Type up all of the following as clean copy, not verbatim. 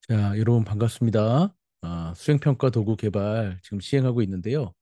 자, 여러분 반갑습니다. 수행평가 도구 개발 지금 시행하고 있는데요.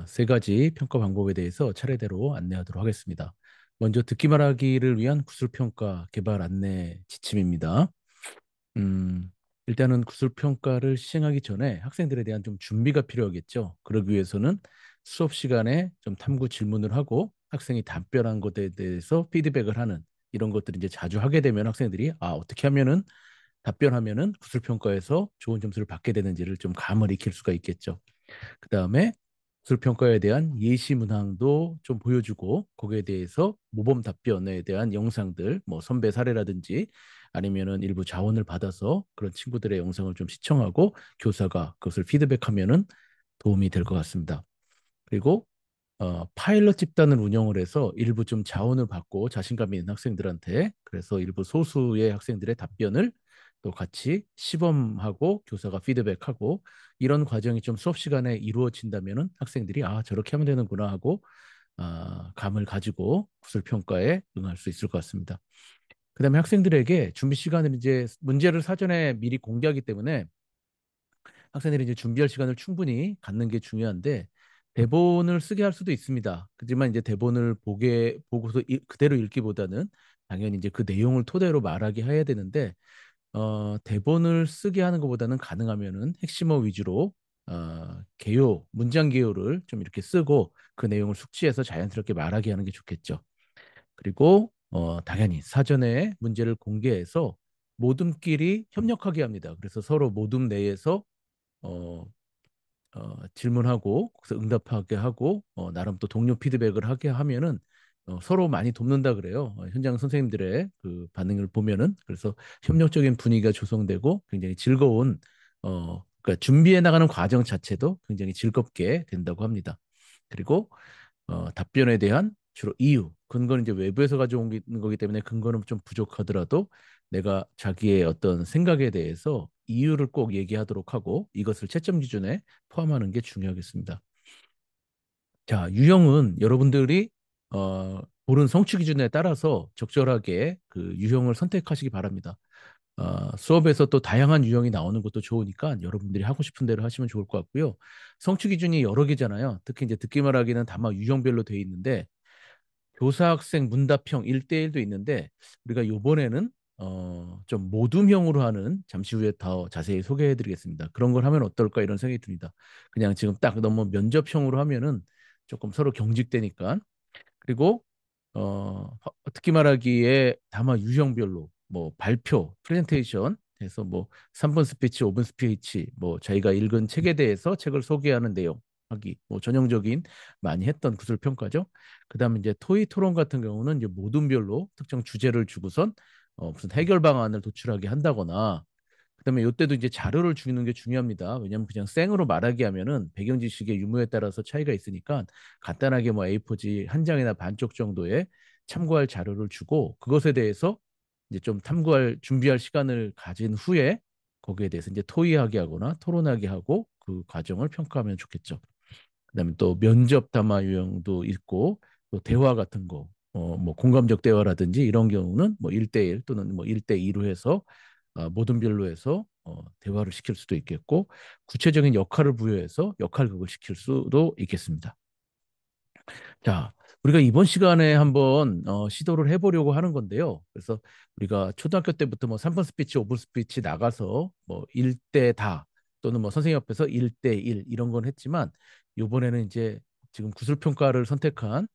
세 가지 평가 방법에 대해서 차례대로 안내하도록 하겠습니다. 먼저 듣기만 하기를 위한 구술평가 개발 안내 지침입니다. 음, 일단은 구술평가를 시행하기 전에 학생들에 대한 좀 준비가 필요하겠죠. 그러기 위해서는 수업 시간에 좀 탐구 질문을 하고 학생이 답변한 것에 대해서 피드백을 하는 이런 것들을 이제 자주 하게 되면 학생들이 어떻게 하면은 답변하면은 구술평가에서 좋은 점수를 받게 되는지를 좀 감을 익힐 수가 있겠죠. 그 다음에 기술평가에 대한 예시 문항도 좀 보여주고 거기에 대해서 모범 답변에 대한 영상들, 뭐 선배 사례라든지 아니면은 일부 자원을 받아서 그런 친구들의 영상을 좀 시청하고 교사가 그것을 피드백하면은 도움이 될 것 같습니다. 그리고 파일럿 집단을 운영을 해서 일부 좀 자원을 받고 자신감 있는 학생들한테 그래서 일부 소수의 학생들의 답변을 또 같이 시범하고 교사가 피드백하고 이런 과정이 좀 수업 시간에 이루어진다면은 학생들이 저렇게 하면 되는구나 하고 감을 가지고 구술 평가에 응할 수 있을 것 같습니다. 그다음에 학생들에게 준비 시간을 이제 문제를 사전에 미리 공개하기 때문에 학생들이 이제 준비할 시간을 충분히 갖는 게 중요한데 대본을 쓰게 할 수도 있습니다. 하지만 이제 대본을 보고서 그대로 읽기보다는 당연히 이제 그 내용을 토대로 말하게 해야 되는데 대본을 쓰게 하는 것보다는 가능하면은 핵심어 위주로 개요, 문장 개요를 좀 이렇게 쓰고 그 내용을 숙지해서 자연스럽게 말하게 하는 게 좋겠죠. 그리고 당연히 사전에 문제를 공개해서 모둠끼리 협력하게 합니다. 그래서 서로 모둠 내에서 어, 질문하고 그래서 응답하게 하고 나름 또 동료 피드백을 하게 하면은 서로 많이 돕는다 그래요. 현장 선생님들의 그 반응을 보면은 그래서 협력적인 분위기가 조성되고 굉장히 즐거운 그러니까 준비해 나가는 과정 자체도 굉장히 즐겁게 된다고 합니다. 그리고 답변에 대한 주로 이유, 근거는 이제 외부에서 가져온 거기 때문에 근거는 좀 부족하더라도 내가 자기의 어떤 생각에 대해서 이유를 꼭 얘기하도록 하고 이것을 채점 기준에 포함하는 게 중요하겠습니다. 자, 유형은 여러분들이 고른 성취 기준에 따라서 적절하게 그 유형을 선택하시기 바랍니다. 수업에서 또 다양한 유형이 나오는 것도 좋으니까 여러분들이 하고 싶은 대로 하시면 좋을 것 같고요. 성취 기준이 여러 개잖아요. 특히 이제 듣기만 하기는 다만 유형별로 돼 있는데 교사 학생 문답형 1대1도 있는데 우리가 요번에는 좀 모둠형으로 하는 잠시 후에 더 자세히 소개해 드리겠습니다. 그런 걸 하면 어떨까 이런 생각이 듭니다. 그냥 지금 딱 너무 면접형으로 하면은 조금 서로 경직되니까 그리고 듣기 말하기에 다만 유형별로 뭐 발표, 프레젠테이션 해서 뭐 3분 스피치, 5분 스피치, 뭐 자기가 읽은 책에 대해서 책을 소개하는 내용 하기, 뭐 전형적인 많이 했던 구술 평가죠. 그다음에 이제 토의 토론 같은 경우는 이제 모둠별로 특정 주제를 주고선 무슨 해결 방안을 도출하게 한다거나 그다음에 이때도 이제 자료를 주는 게 중요합니다. 왜냐하면 그냥 생으로 말하기 하면은 배경 지식의 유무에 따라서 차이가 있으니까 간단하게 뭐 A4지 한 장이나 반쪽 정도의 참고할 자료를 주고 그것에 대해서 이제 좀 탐구할 준비할 시간을 가진 후에 거기에 대해서 이제 토의하게 하거나 토론하게 하고 그 과정을 평가하면 좋겠죠. 그다음에 또 면접 담화 유형도 있고 또 대화 같은 거, 뭐 공감적 대화라든지 이런 경우는 뭐 1대1 또는 뭐 1대2로 해서 모든 별로 해서 대화를 시킬 수도 있겠고 구체적인 역할을 부여해서 역할극을 시킬 수도 있겠습니다. 자, 우리가 이번 시간에 한번 시도를 해보려고 하는 건데요. 그래서 우리가 초등학교 때부터 뭐 3분 스피치, 5분 스피치 나가서 뭐 1대 다 또는 뭐 선생님 앞에서 1대 1 이런 건 했지만 이번에는 이제 지금 구술평가를 선택한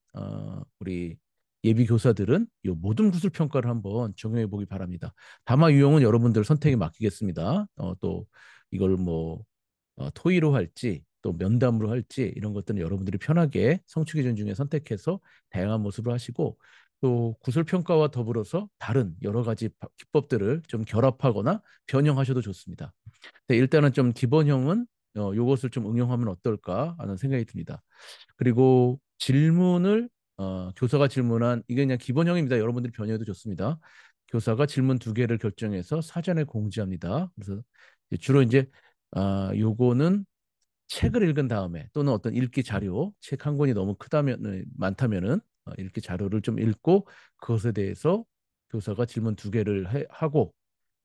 우리 예비 교사들은 이 모든 구술평가를 한번 적용해 보기 바랍니다. 다마 유형은 여러분들 선택에 맡기겠습니다. 또 이걸 뭐 토의로 할지 또 면담으로 할지 이런 것들은 여러분들이 편하게 성취 기준 중에 선택해서 다양한 모습을 하시고 또 구술 평가와 더불어서 다른 여러 가지 기법들을 좀 결합하거나 변형하셔도 좋습니다. 네, 일단은 좀 기본형은 요것을 좀 응용하면 어떨까 하는 생각이 듭니다. 그리고 질문을 교사가 질문한 이게 그냥 기본형입니다. 여러분들이 변형해도 좋습니다. 교사가 질문 두 개를 결정해서 사전에 공지합니다. 그래서 주로 이제 요거는 책을 읽은 다음에 또는 어떤 읽기 자료, 책 한 권이 너무 크다면 많다면은 읽기 자료를 좀 읽고 그것에 대해서 교사가 질문 두 개를 하고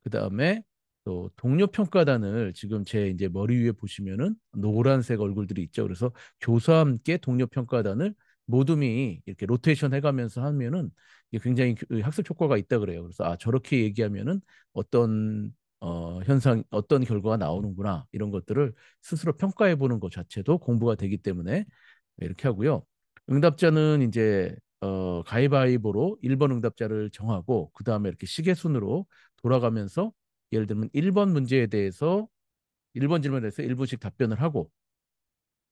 그 다음에 또 동료 평가단을 지금 제 이제 머리 위에 보시면은 노란색 얼굴들이 있죠. 그래서 교사와 함께 동료 평가단을 모둠이 이렇게 로테이션 해가면서 하면은 이게 굉장히 학습 효과가 있다 그래요. 그래서 아 저렇게 얘기하면은 어떤 현상, 어떤 결과가 나오는구나 이런 것들을 스스로 평가해 보는 것 자체도 공부가 되기 때문에 이렇게 하고요. 응답자는 이제 가위바위보로 1번 응답자를 정하고 그 다음에 이렇게 시계 순으로 돌아가면서 예를 들면 1번 문제에 대해서 1번 질문에 대해서 1분씩 답변을 하고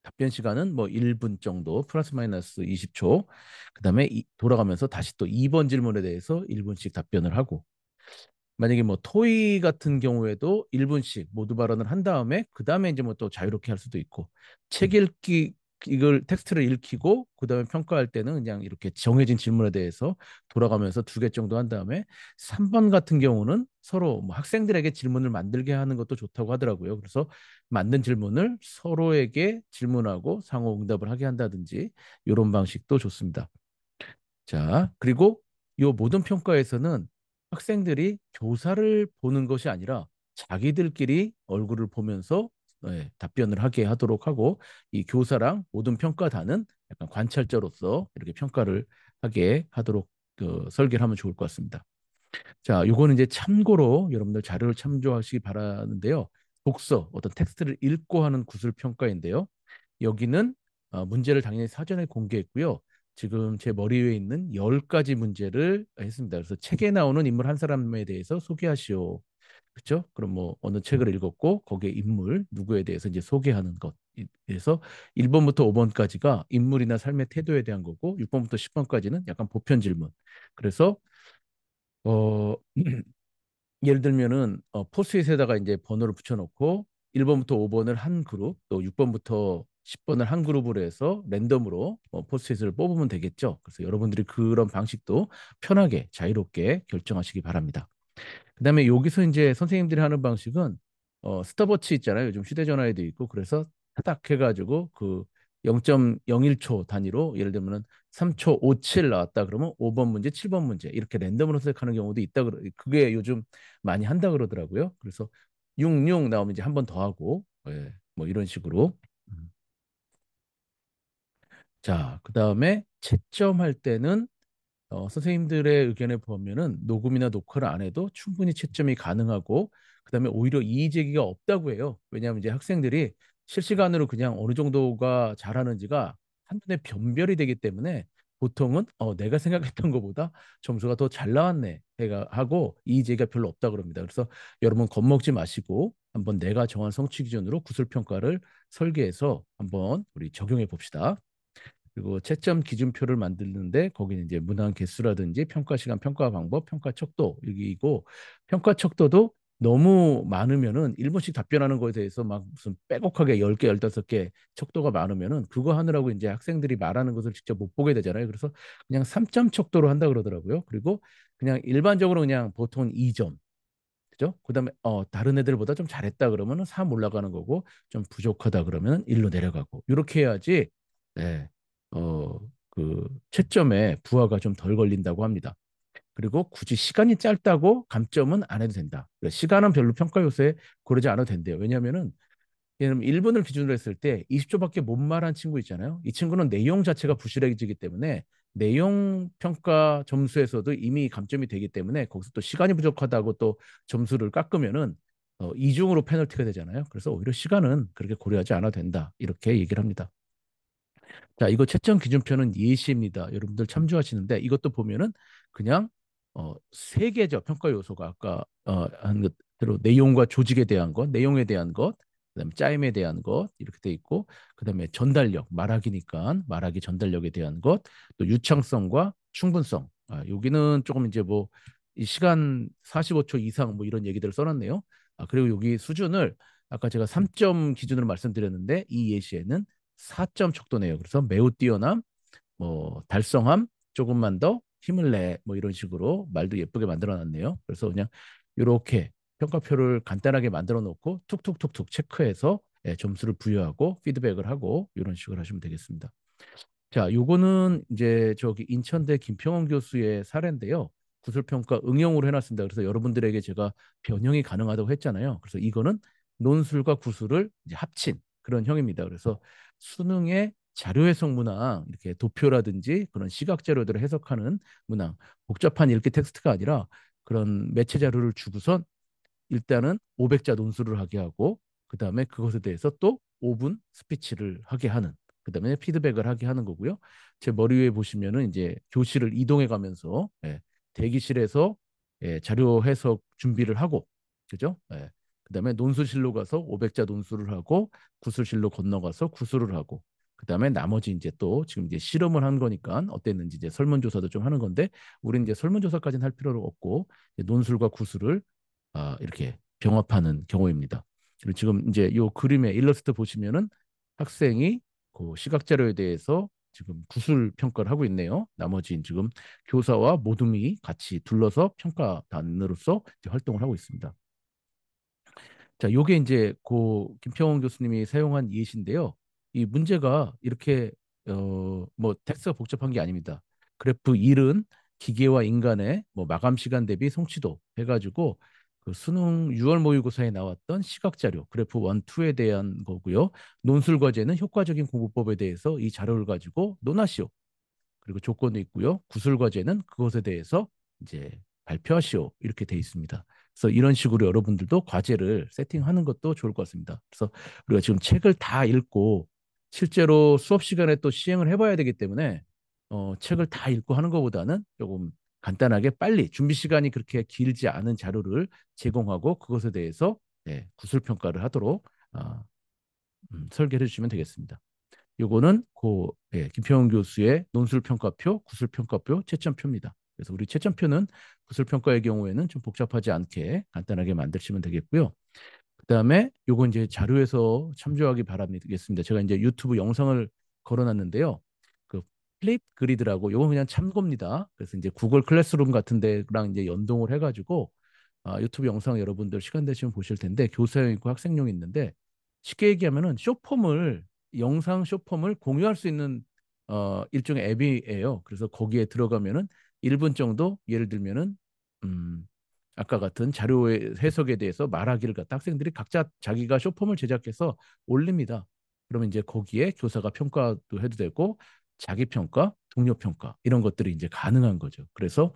답변 시간은 뭐 1분 정도 플러스 마이너스 20초. 그다음에 돌아가면서 다시 또 2번 질문에 대해서 1분씩 답변을 하고 만약에 뭐 토의 같은 경우에도 1분씩 모두 발언을 한 다음에 그다음에 이제 뭐 또 자유롭게 할 수도 있고 책 읽기 이걸 텍스트를 읽히고 그다음에 평가할 때는 그냥 이렇게 정해진 질문에 대해서 돌아가면서 두 개 정도 한 다음에 3번 같은 경우는 서로 뭐 학생들에게 질문을 만들게 하는 것도 좋다고 하더라고요. 그래서 만든 질문을 서로에게 질문하고 상호 응답을 하게 한다든지 이런 방식도 좋습니다. 자, 그리고 이 모든 평가에서는 학생들이 교사를 보는 것이 아니라 자기들끼리 얼굴을 보면서 답변을 하게 하도록 하고 이 교사랑 모든 평가단은 약간 관찰자로서 이렇게 평가를 하게 하도록 설계를 하면 좋을 것 같습니다. 자, 요거는 이제 참고로 여러분들 자료를 참조하시기 바라는데요. 독서, 어떤 텍스트를 읽고 하는 구술 평가인데요. 여기는 문제를 당연히 사전에 공개했고요. 지금 제 머리 위에 있는 10가지 문제를 했습니다. 그래서 책에 나오는 인물 한 사람에 대해서 소개하시오. 그렇죠? 그럼 뭐 어느 책을 읽었고 거기에 인물 누구에 대해서 이제 소개하는 것. 그래서 1번부터 5번까지가 인물이나 삶의 태도에 대한 거고 6번부터 10번까지는 약간 보편 질문. 그래서 어 예를 들면은 포스트잇에다가 이제 번호를 붙여놓고 1번부터 5번을 한 그룹, 또 6번부터 10번을 한 그룹으로 해서 랜덤으로 포스트잇을 뽑으면 되겠죠. 그래서 여러분들이 그런 방식도 편하게 자유롭게 결정하시기 바랍니다. 그다음에 여기서 이제 선생님들이 하는 방식은 스탑워치 있잖아요. 요즘 휴대전화에도 있고 그래서 타닥 해가지고 그 0.01초 단위로 예를 들면은 3초 57 나왔다 그러면 5번 문제, 7번 문제 이렇게 랜덤으로 선택하는 경우도 있다 그게 요즘 많이 한다 그러더라고요. 그래서 66 나오면 이제 한 번 더 하고 뭐 이런 식으로. 음. 자, 그다음에 채점할 때는 선생님들의 의견에 보면은 녹음이나 녹화를 안 해도 충분히 채점이 가능하고 그다음에 오히려 이의 제기가 없다고 해요. 왜냐하면 이제 학생들이 실시간으로 그냥 어느 정도가 잘하는지가 한눈에 변별이 되기 때문에 보통은 내가 생각했던 것보다 점수가 더 잘 나왔네 해가 하고 이의 제기가 별로 없다 그럽니다. 그래서 여러분 겁먹지 마시고 한번 내가 정한 성취 기준으로 구술 평가를 설계해서 한번 우리 적용해 봅시다. 그리고 채점 기준표를 만드는데 거기는 이제 문항 개수라든지 평가 시간, 평가 방법, 평가 척도 여기고 평가 척도도 너무 많으면은 1분씩 답변하는 거에 대해서 막 무슨 빼곡하게 10개, 15개 척도가 많으면은 그거 하느라고 이제 학생들이 말하는 것을 직접 못 보게 되잖아요. 그래서 그냥 3점 척도로 한다 그러더라고요. 그리고 그냥 일반적으로 그냥 보통 2점. 그죠? 그다음에 다른 애들보다 좀 잘했다 그러면은 3 올라가는 거고 좀 부족하다 그러면 1로 내려가고 이렇게 해야지 네. 그 채점에 부하가 좀 덜 걸린다고 합니다. 그리고 굳이 시간이 짧다고 감점은 안 해도 된다. 그러니까 시간은 별로 평가 요소에 고르지 않아도 된대요. 왜냐하면은 예를 들면 1분을 기준으로 했을 때 20초밖에 못 말한 친구 있잖아요. 이 친구는 내용 자체가 부실해지기 때문에 내용 평가 점수에서도 이미 감점이 되기 때문에 거기서 또 시간이 부족하다고 또 점수를 깎으면은 이중으로 페널티가 되잖아요. 그래서 오히려 시간은 그렇게 고려하지 않아도 된다. 이렇게 얘기를 합니다. 자, 이거 채점 기준표는 예시입니다. 여러분들 참조하시는데 이것도 보면은 그냥 세 개죠. 평가 요소가 아까 한 것대로 내용과 조직에 대한 것, 내용에 대한 것, 그다음에 짜임에 대한 것 이렇게 돼 있고 그다음에 전달력, 말하기니까 말하기 전달력에 대한 것, 또 유창성과 충분성. 여기는 조금 이제 뭐 이 시간 45초 이상 뭐 이런 얘기들을 써놨네요. 그리고 여기 수준을 아까 제가 3점 기준으로 말씀드렸는데 이 예시에는 4점 척도네요. 그래서 매우 뛰어남, 뭐 달성함, 조금만 더 힘을 내, 뭐 이런 식으로 말도 예쁘게 만들어놨네요. 그래서 그냥 이렇게 평가표를 간단하게 만들어 놓고 툭툭툭툭 체크해서 점수를 부여하고 피드백을 하고 이런 식으로 하시면 되겠습니다. 자, 요거는 이제 저기 인천대 김평원 교수의 사례인데요. 구술평가 응용으로 해놨습니다. 그래서 여러분들에게 제가 변형이 가능하다고 했잖아요. 그래서 이거는 논술과 구술을 이제 합친 그런 형입니다. 그래서 수능의 자료 해석 문항, 이렇게 도표라든지 그런 시각 자료들을 해석하는 문항, 복잡한 읽기 텍스트가 아니라 그런 매체 자료를 주고선 일단은 500자 논술을 하게 하고 그다음에 그것에 대해서 또 5분 스피치를 하게 하는 그다음에 피드백을 하게 하는 거고요. 제 머리 위에 보시면은 이제 교실을 이동해 가면서 대기실에서 자료 해석 준비를 하고 그죠? 그다음에 논술실로 가서 500자 논술을 하고 구술실로 건너가서 구술을 하고 그다음에 나머지 이제 또 지금 이제 실험을 한 거니까 어땠는지 이제 설문조사도 좀 하는 건데 우리는 이제 설문조사까지는 할 필요가 없고 논술과 구술을 이렇게 병합하는 경우입니다. 그리고 지금 이제 이 그림의 일러스트 보시면은 학생이 그 시각 자료에 대해서 지금 구술 평가를 하고 있네요. 나머지는 지금 교사와 모둠이 같이 둘러서 평가단으로서 이제 활동을 하고 있습니다. 자, 요게 이제 고 김평원 교수님이 사용한 예시인데요. 이 문제가 이렇게 뭐 텍스트가 복잡한 게 아닙니다. 그래프 1은 기계와 인간의 뭐 마감 시간 대비 성취도 해가지고 그 수능 6월 모의고사에 나왔던 시각 자료 그래프 1, 2에 대한 거고요. 논술 과제는 효과적인 공부법에 대해서 이 자료를 가지고 논하시오. 그리고 조건도 있고요. 구술 과제는 그것에 대해서 이제 발표하시오. 이렇게 돼 있습니다. 그래서 이런 식으로 여러분들도 과제를 세팅하는 것도 좋을 것 같습니다. 그래서 우리가 지금 책을 다 읽고 실제로 수업 시간에 또 시행을 해봐야 되기 때문에 책을 다 읽고 하는 것보다는 조금 간단하게 빨리 준비 시간이 그렇게 길지 않은 자료를 제공하고 그것에 대해서 구술 평가를 하도록 설계를 해주시면 되겠습니다. 요거는 김평훈 교수의 논술평가표, 구술평가표, 채점표입니다. 그래서 우리 채점표는 구술평가의 경우에는 좀 복잡하지 않게 간단하게 만드시면 되겠고요. 그다음에 요거 이제 자료에서 참조하기 바라겠습니다. 제가 이제 유튜브 영상을 걸어놨는데요. 그 플립 그리드라고 요건 그냥 참고입니다. 그래서 이제 구글 클래스룸 같은 데랑 이제 연동을 해가지고 유튜브 영상 여러분들 시간 되시면 보실 텐데 교사용 있고 학생용 있는데 쉽게 얘기하면은 쇼폼을 영상 쇼폼을 공유할 수 있는 일종의 앱이에요. 그래서 거기에 들어가면은 1분 정도 예를 들면은 음, 아까 같은 자료의 해석에 대해서 말하기를 갖다 학생들이 각자 자기가 쇼폼을 제작해서 올립니다. 그러면 이제 거기에 교사가 평가도 해도 되고 자기 평가, 동료 평가 이런 것들이 이제 가능한 거죠. 그래서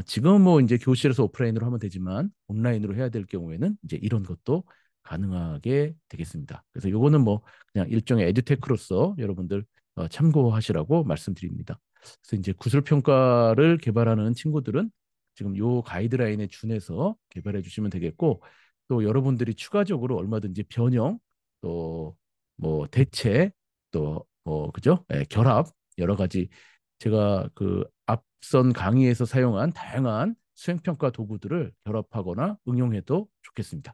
지금 뭐 이제 교실에서 오프라인으로 하면 되지만 온라인으로 해야 될 경우에는 이제 이런 것도 가능하게 되겠습니다. 그래서 요거는 뭐 그냥 일종의 에듀테크로서 여러분들 참고하시라고 말씀드립니다. 그래서 이제 구술 평가를 개발하는 친구들은 지금 요 가이드라인에 준해서 개발해 주시면 되겠고 또 여러분들이 추가적으로 얼마든지 변형 또 뭐 대체 또 뭐 그죠? 결합 여러 가지 제가 그 앞선 강의에서 사용한 다양한 수행평가 도구들을 결합하거나 응용해도 좋겠습니다.